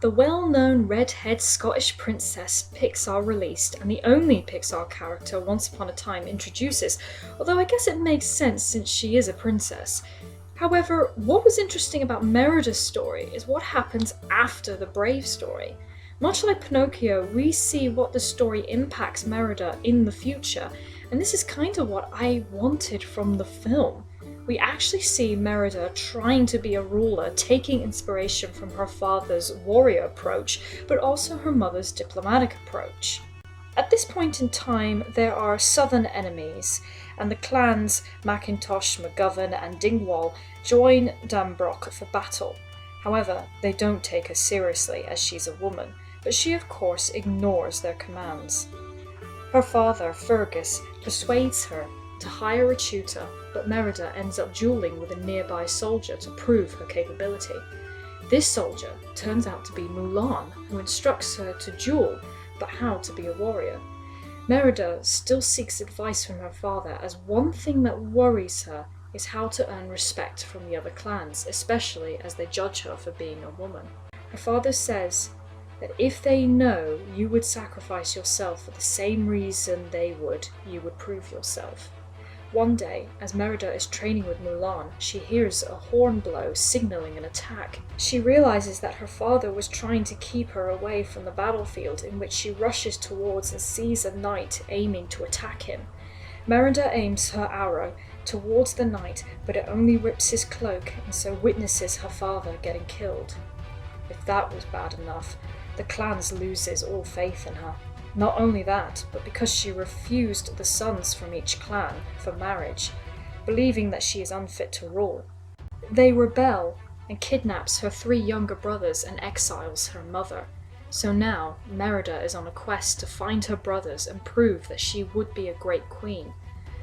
The well-known red-haired Scottish princess Pixar released, and the only Pixar character Once Upon a Time introduces, although I guess it makes sense since she is a princess. However, what was interesting about Merida's story is what happens after the Brave story. Much like Pinocchio, we see what the story impacts Merida in the future, and this is kind of what I wanted from the film. We actually see Merida trying to be a ruler, taking inspiration from her father's warrior approach, but also her mother's diplomatic approach. At this point in time, there are southern enemies, and the clans Macintosh, McGovern, and Dingwall join Dambroch for battle. However, they don't take her seriously as she's a woman, but she of course ignores their commands. Her father, Fergus, persuades her to hire a tutor, but Merida ends up dueling with a nearby soldier to prove her capability. This soldier turns out to be Mulan, who instructs her to duel, but how to be a warrior. Merida still seeks advice from her father, as one thing that worries her is how to earn respect from the other clans, especially as they judge her for being a woman. Her father says that if they know you would sacrifice yourself for the same reason they would, you would prove yourself. One day, as Merida is training with Mulan, she hears a horn blow signaling an attack. She realizes that her father was trying to keep her away from the battlefield, in which she rushes towards and sees a knight aiming to attack him. Merida aims her arrow towards the knight, but it only rips his cloak, and so witnesses her father getting killed. If that was bad enough, the clans loses all faith in her. Not only that, but because she refused the sons from each clan for marriage, believing that she is unfit to rule. They rebel and kidnaps her 3 younger brothers and exiles her mother. So now, Merida is on a quest to find her brothers and prove that she would be a great queen.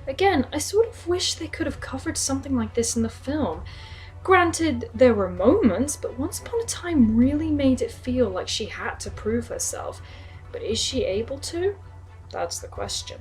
Again, I sort of wish they could have covered something like this in the film. Granted, there were moments, but Once Upon a Time really made it feel like she had to prove herself. But is she able to? That's the question.